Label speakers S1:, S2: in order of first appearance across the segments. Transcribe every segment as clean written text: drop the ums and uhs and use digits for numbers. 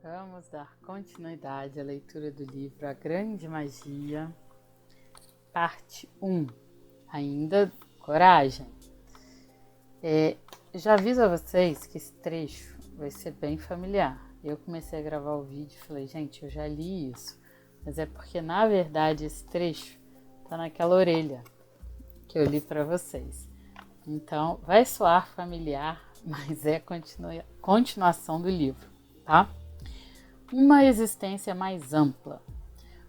S1: Vamos dar continuidade à leitura do livro A Grande Magia, parte 1, ainda coragem. Já aviso a vocês que esse trecho vai ser bem familiar. Eu comecei a gravar o vídeo e falei, gente, eu já li isso, mas é porque na verdade esse trecho tá naquela orelha que eu li para vocês. Então vai soar familiar, mas é continuação do livro, tá? Uma existência mais ampla.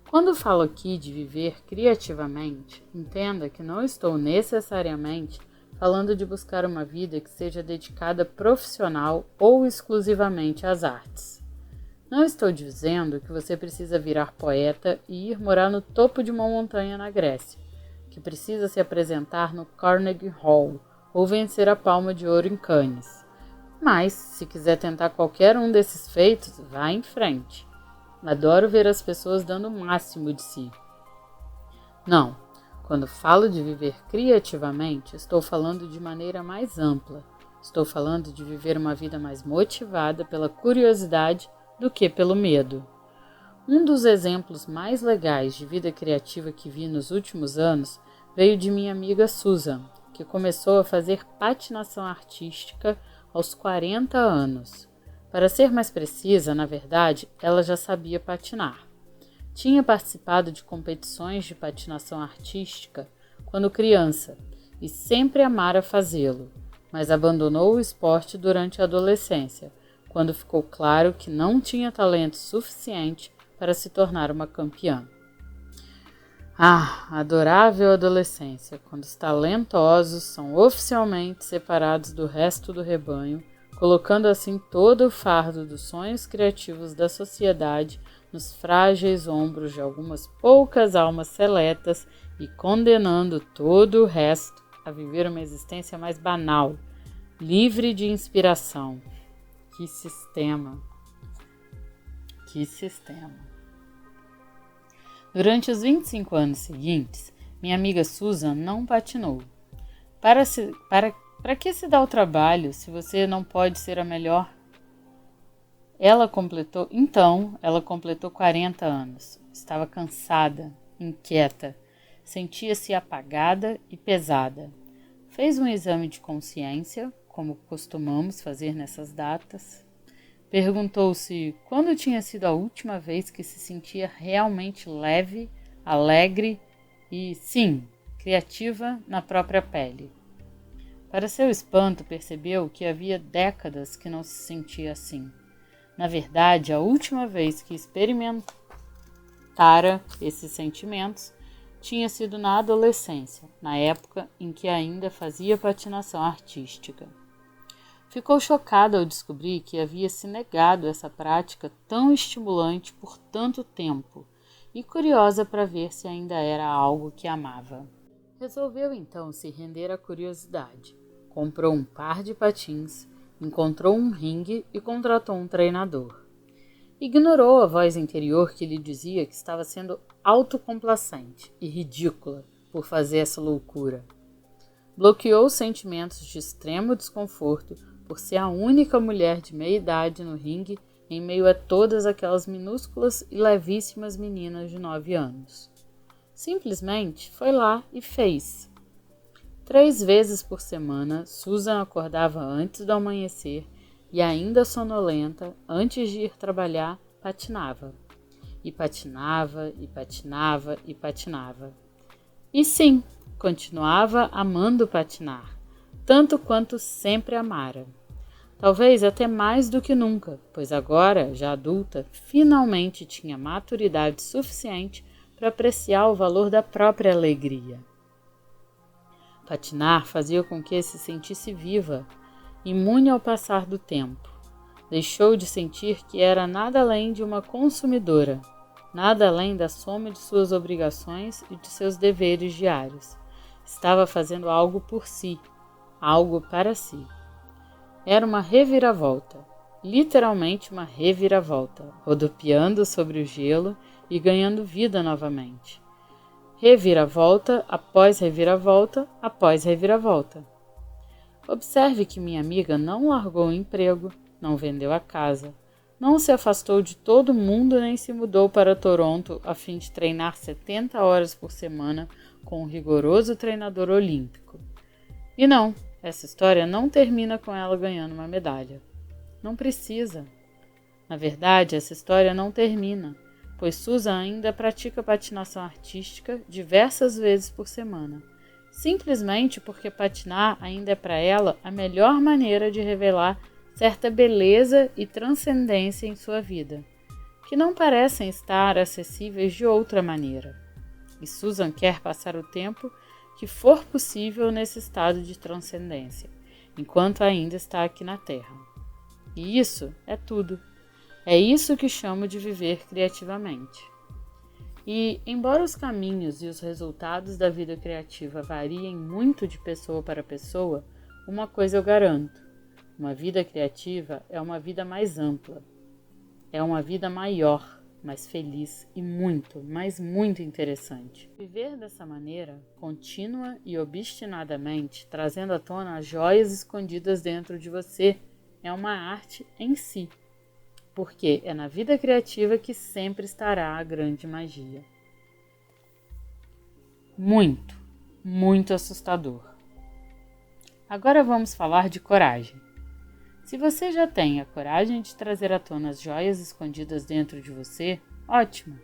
S1: Quando falo aqui de viver criativamente, entenda que não estou necessariamente falando de buscar uma vida que seja dedicada profissional ou exclusivamente às artes. Não estou dizendo que você precisa virar poeta e ir morar no topo de uma montanha na Grécia, que precisa se apresentar no Carnegie Hall ou vencer a Palma de Ouro em Cannes. Mas, se quiser tentar qualquer um desses feitos, vá em frente. Adoro ver as pessoas dando o máximo de si. Não, quando falo de viver criativamente, estou falando de maneira mais ampla. Estou falando de viver uma vida mais motivada pela curiosidade do que pelo medo. Um dos exemplos mais legais de vida criativa que vi nos últimos anos veio de minha amiga Susan, que começou a fazer patinação artística aos 40 anos. Para ser mais precisa, na verdade, ela já sabia patinar. Tinha participado de competições de patinação artística quando criança e sempre amara fazê-lo, mas abandonou o esporte durante a adolescência, quando ficou claro que não tinha talento suficiente para se tornar uma campeã. Adorável adolescência, quando os talentosos são oficialmente separados do resto do rebanho, colocando assim todo o fardo dos sonhos criativos da sociedade nos frágeis ombros de algumas poucas almas seletas e condenando todo o resto a viver uma existência mais banal, livre de inspiração. Que sistema! Que sistema! Durante os 25 anos seguintes, minha amiga Susan não patinou. Para que se dá o trabalho se você não pode ser a melhor? Ela completou 40 anos. Estava cansada, inquieta, sentia-se apagada e pesada. Fez um exame de consciência, como costumamos fazer nessas datas. Perguntou-se quando tinha sido a última vez que se sentia realmente leve, alegre e, sim, criativa na própria pele. Para seu espanto, percebeu que havia décadas que não se sentia assim. Na verdade, a última vez que experimentara esses sentimentos tinha sido na adolescência, na época em que ainda fazia patinação artística. Ficou chocada ao descobrir que havia se negado essa prática tão estimulante por tanto tempo e curiosa para ver se ainda era algo que amava. Resolveu então se render à curiosidade. Comprou um par de patins, encontrou um ringue e contratou um treinador. Ignorou a voz interior que lhe dizia que estava sendo autocomplacente e ridícula por fazer essa loucura. Bloqueou os sentimentos de extremo desconforto por ser a única mulher de meia idade no ringue em meio a todas aquelas minúsculas e levíssimas meninas de 9 anos. Simplesmente foi lá e fez. 3 vezes por semana, Susan acordava antes do amanhecer e, ainda sonolenta, antes de ir trabalhar, patinava. E patinava, e patinava, e patinava. E sim, continuava amando patinar, tanto quanto sempre amara. Talvez até mais do que nunca, pois agora, já adulta, finalmente tinha maturidade suficiente para apreciar o valor da própria alegria. Patinar fazia com que se sentisse viva, imune ao passar do tempo. Deixou de sentir que era nada além de uma consumidora, nada além da soma de suas obrigações e de seus deveres diários. Estava fazendo algo por si, algo para si. Era uma reviravolta, literalmente uma reviravolta, rodopiando sobre o gelo e ganhando vida novamente. Reviravolta após reviravolta após reviravolta. Observe que minha amiga não largou o emprego, não vendeu a casa, Não se afastou de todo mundo nem se mudou para Toronto a fim de treinar 70 horas por semana com um rigoroso treinador olímpico. E não, essa história não termina com ela ganhando uma medalha. Não precisa. Na verdade, essa história não termina, pois Susan ainda pratica patinação artística diversas vezes por semana, simplesmente porque patinar ainda é para ela a melhor maneira de revelar certa beleza e transcendência em sua vida, que não parecem estar acessíveis de outra maneira. E Susan quer passar o tempo que for possível nesse estado de transcendência, enquanto ainda está aqui na Terra. E isso é tudo. É isso que chamo de viver criativamente. E, embora os caminhos e os resultados da vida criativa variem muito de pessoa para pessoa, uma coisa eu garanto: uma vida criativa é uma vida mais ampla. É uma vida maior, mais feliz e muito, mas muito interessante. Viver dessa maneira, contínua e obstinadamente, trazendo à tona as joias escondidas dentro de você, é uma arte em si. Porque é na vida criativa que sempre estará a grande magia. Muito, muito assustador. Agora vamos falar de coragem. Se você já tem a coragem de trazer à tona as joias escondidas dentro de você, ótimo!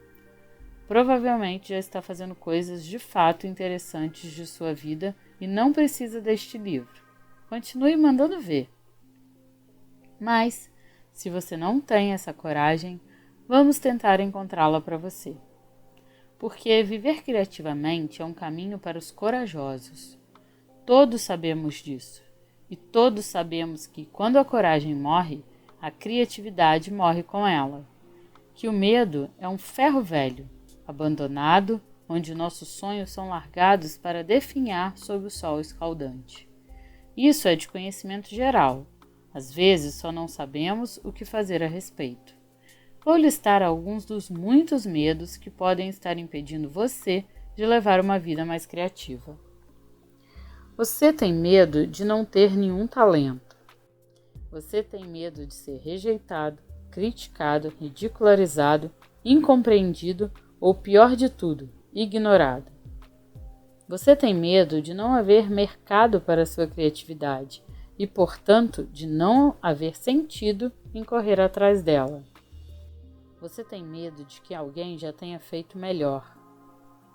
S1: Provavelmente já está fazendo coisas de fato interessantes de sua vida e não precisa deste livro. Continue mandando ver. Mas, se você não tem essa coragem, vamos tentar encontrá-la para você. Porque viver criativamente é um caminho para os corajosos. Todos sabemos disso. E todos sabemos que quando a coragem morre, a criatividade morre com ela. Que o medo é um ferro velho, abandonado, onde nossos sonhos são largados para definhar sob o sol escaldante. Isso é de conhecimento geral. Às vezes só não sabemos o que fazer a respeito. Vou listar alguns dos muitos medos que podem estar impedindo você de levar uma vida mais criativa. Você tem medo de não ter nenhum talento. Você tem medo de ser rejeitado, criticado, ridicularizado, incompreendido ou, pior de tudo, ignorado. Você tem medo de não haver mercado para sua criatividade e, portanto, de não haver sentido em correr atrás dela. Você tem medo de que alguém já tenha feito melhor.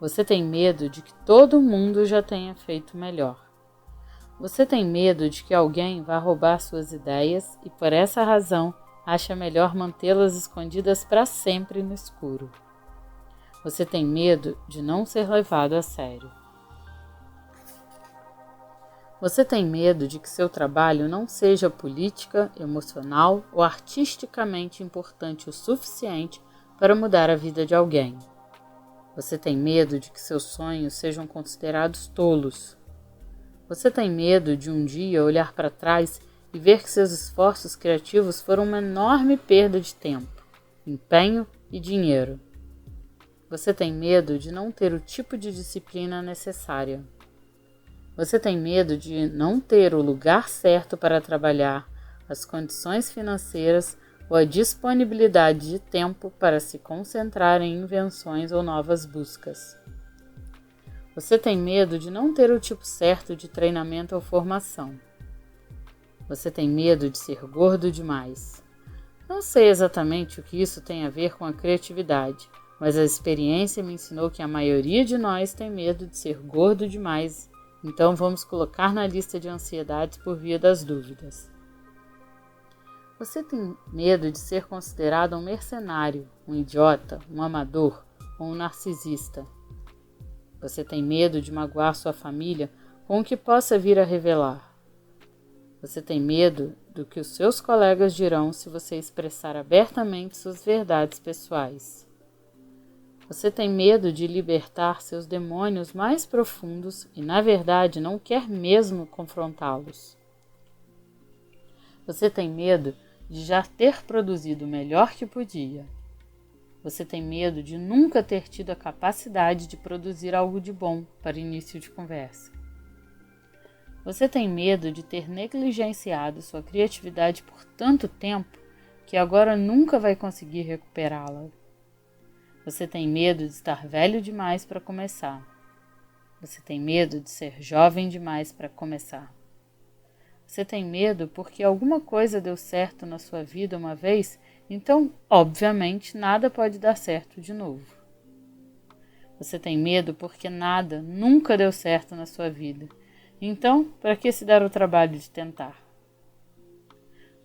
S1: Você tem medo de que todo mundo já tenha feito melhor. Você tem medo de que alguém vá roubar suas ideias e, por essa razão, acha melhor mantê-las escondidas para sempre no escuro. Você tem medo de não ser levado a sério. Você tem medo de que seu trabalho não seja política, emocional ou artisticamente importante o suficiente para mudar a vida de alguém. Você tem medo de que seus sonhos sejam considerados tolos. Você tem medo de um dia olhar para trás e ver que seus esforços criativos foram uma enorme perda de tempo, empenho e dinheiro. Você tem medo de não ter o tipo de disciplina necessária. Você tem medo de não ter o lugar certo para trabalhar, as condições financeiras ou a disponibilidade de tempo para se concentrar em invenções ou novas buscas. Você tem medo de não ter o tipo certo de treinamento ou formação. Você tem medo de ser gordo demais. Não sei exatamente o que isso tem a ver com a criatividade, mas a experiência me ensinou que a maioria de nós tem medo de ser gordo demais. Então vamos colocar na lista de ansiedades por via das dúvidas. Você tem medo de ser considerado um mercenário, um idiota, um amador ou um narcisista. Você tem medo de magoar sua família com o que possa vir a revelar. Você tem medo do que os seus colegas dirão se você expressar abertamente suas verdades pessoais. Você tem medo de libertar seus demônios mais profundos e, na verdade, não quer mesmo confrontá-los. Você tem medo de já ter produzido o melhor que podia. Você tem medo de nunca ter tido a capacidade de produzir algo de bom para início de conversa. Você tem medo de ter negligenciado sua criatividade por tanto tempo que agora nunca vai conseguir recuperá-la. Você tem medo de estar velho demais para começar. Você tem medo de ser jovem demais para começar. Você tem medo porque alguma coisa deu certo na sua vida uma vez, então, obviamente, nada pode dar certo de novo. Você tem medo porque nada nunca deu certo na sua vida, então, para que se dar o trabalho de tentar?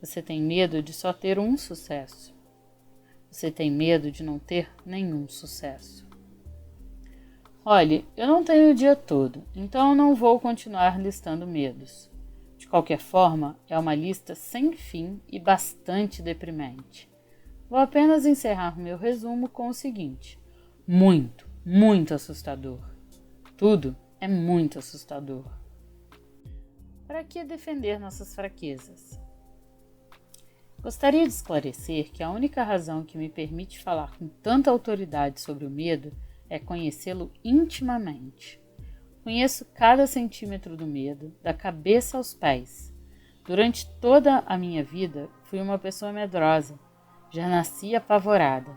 S1: Você tem medo de só ter um sucesso. Você tem medo de não ter nenhum sucesso. Olhe, eu não tenho o dia todo, então eu não vou continuar listando medos. De qualquer forma, é uma lista sem fim e bastante deprimente. Vou apenas encerrar meu resumo com o seguinte: muito, muito assustador. Tudo é muito assustador. Para que defender nossas fraquezas? Gostaria de esclarecer que a única razão que me permite falar com tanta autoridade sobre o medo é conhecê-lo intimamente. Conheço cada centímetro do medo, da cabeça aos pés. Durante toda a minha vida, fui uma pessoa medrosa. Já nasci apavorada.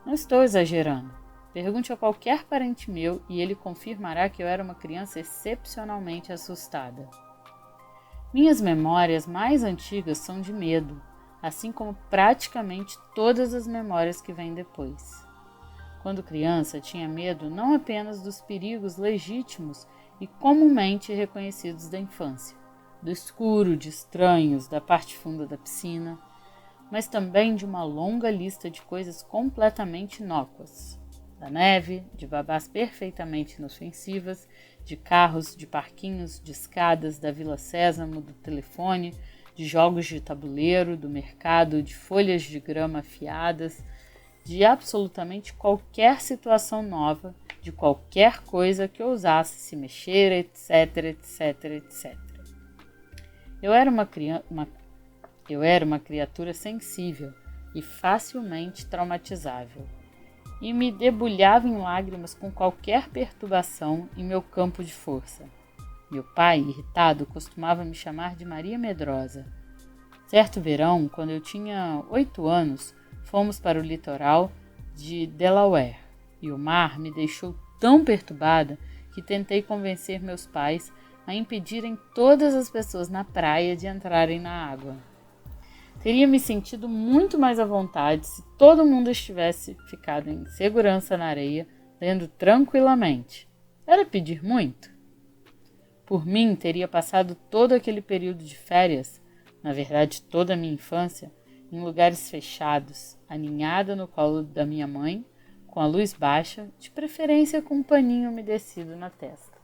S1: Não estou exagerando. Pergunte a qualquer parente meu e ele confirmará que eu era uma criança excepcionalmente assustada. Minhas memórias mais antigas são de medo, assim como praticamente todas as memórias que vêm depois. Quando criança, tinha medo não apenas dos perigos legítimos e comumente reconhecidos da infância, do escuro, de estranhos, da parte funda da piscina, mas também de uma longa lista de coisas completamente inócuas. Da neve, de babás perfeitamente inofensivas, de carros, de parquinhos, de escadas, da Vila Sésamo, do telefone, de jogos de tabuleiro, do mercado, de folhas de grama afiadas, de absolutamente qualquer situação nova, de qualquer coisa que ousasse se mexer, etc, etc, etc. Eu era uma criatura sensível e facilmente traumatizável, e me debulhava em lágrimas com qualquer perturbação em meu campo de força. Meu pai, irritado, costumava me chamar de Maria Medrosa. Certo verão, quando eu tinha 8 anos, fomos para o litoral de Delaware, e o mar me deixou tão perturbada que tentei convencer meus pais a impedirem todas as pessoas na praia de entrarem na água. Teria me sentido muito mais à vontade se todo mundo estivesse ficado em segurança na areia, lendo tranquilamente. Era pedir muito? Por mim, teria passado todo aquele período de férias, na verdade toda a minha infância, em lugares fechados, aninhada no colo da minha mãe, com a luz baixa, de preferência com um paninho umedecido na testa.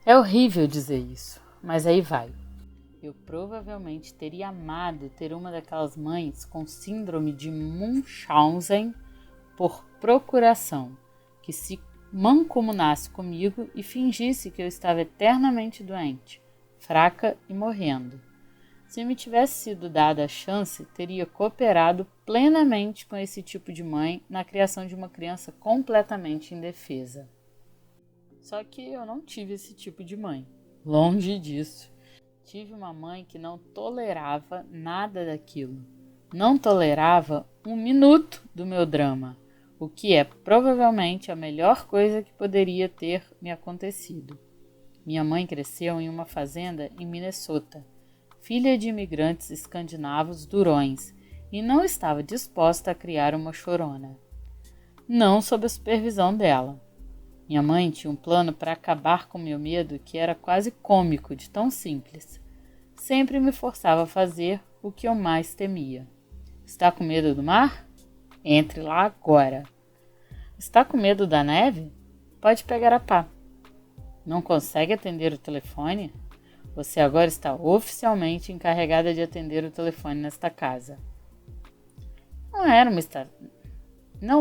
S1: É horrível dizer isso, mas aí vai. Eu provavelmente teria amado ter uma daquelas mães com síndrome de Munchausen por procuração, que se mancomunasse comigo e fingisse que eu estava eternamente doente, fraca e morrendo. Se me tivesse sido dada a chance, teria cooperado plenamente com esse tipo de mãe na criação de uma criança completamente indefesa. Só que eu não tive esse tipo de mãe. Longe disso. Tive uma mãe que não tolerava nada daquilo. Não tolerava um minuto do meu drama, o que é provavelmente a melhor coisa que poderia ter me acontecido. Minha mãe cresceu em uma fazenda em Minnesota, filha de imigrantes escandinavos durões, e não estava disposta a criar uma chorona. Não sob a supervisão dela. Minha mãe tinha um plano para acabar com meu medo que era quase cômico de tão simples. Sempre me forçava a fazer o que eu mais temia. Está com medo do mar? Entre lá agora. Está com medo da neve? Pode pegar a pá. Não consegue atender o telefone? Você agora está oficialmente encarregada de atender o telefone nesta casa. Não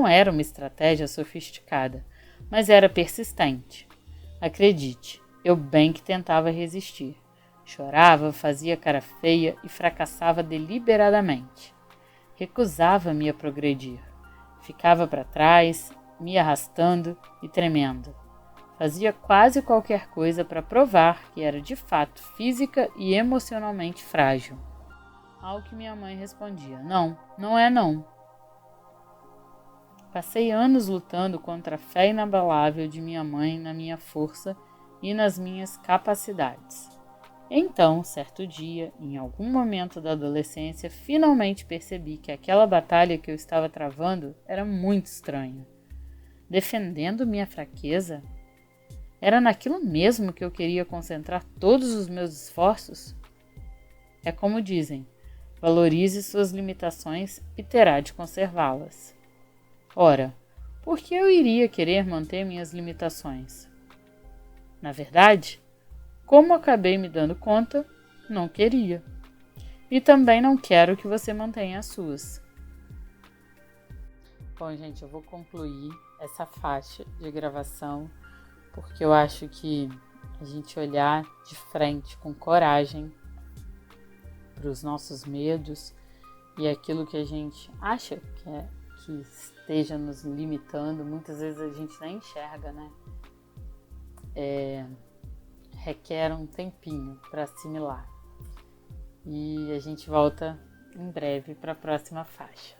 S1: era uma estratégia sofisticada, mas era persistente. Acredite, eu bem que tentava resistir. Chorava, fazia cara feia e fracassava deliberadamente. Recusava-me a progredir. Ficava para trás, me arrastando e tremendo. Fazia quase qualquer coisa para provar que era de fato física e emocionalmente frágil. Ao que minha mãe respondia: não, não é não. Passei anos lutando contra a fé inabalável de minha mãe na minha força e nas minhas capacidades. Então, certo dia, em algum momento da adolescência, finalmente percebi que aquela batalha que eu estava travando era muito estranha. Defendendo minha fraqueza? Era naquilo mesmo que eu queria concentrar todos os meus esforços? É como dizem, valorize suas limitações e terá de conservá-las. Ora, por que eu iria querer manter minhas limitações? Na verdade, como acabei me dando conta, não queria. E também não quero que você mantenha as suas. Bom, gente, eu vou concluir essa faixa de gravação porque eu acho que a gente olhar de frente com coragem para os nossos medos e aquilo que a gente acha que esteja nos limitando, muitas vezes a gente nem enxerga, né? Requer um tempinho para assimilar. E a gente volta em breve para a próxima faixa.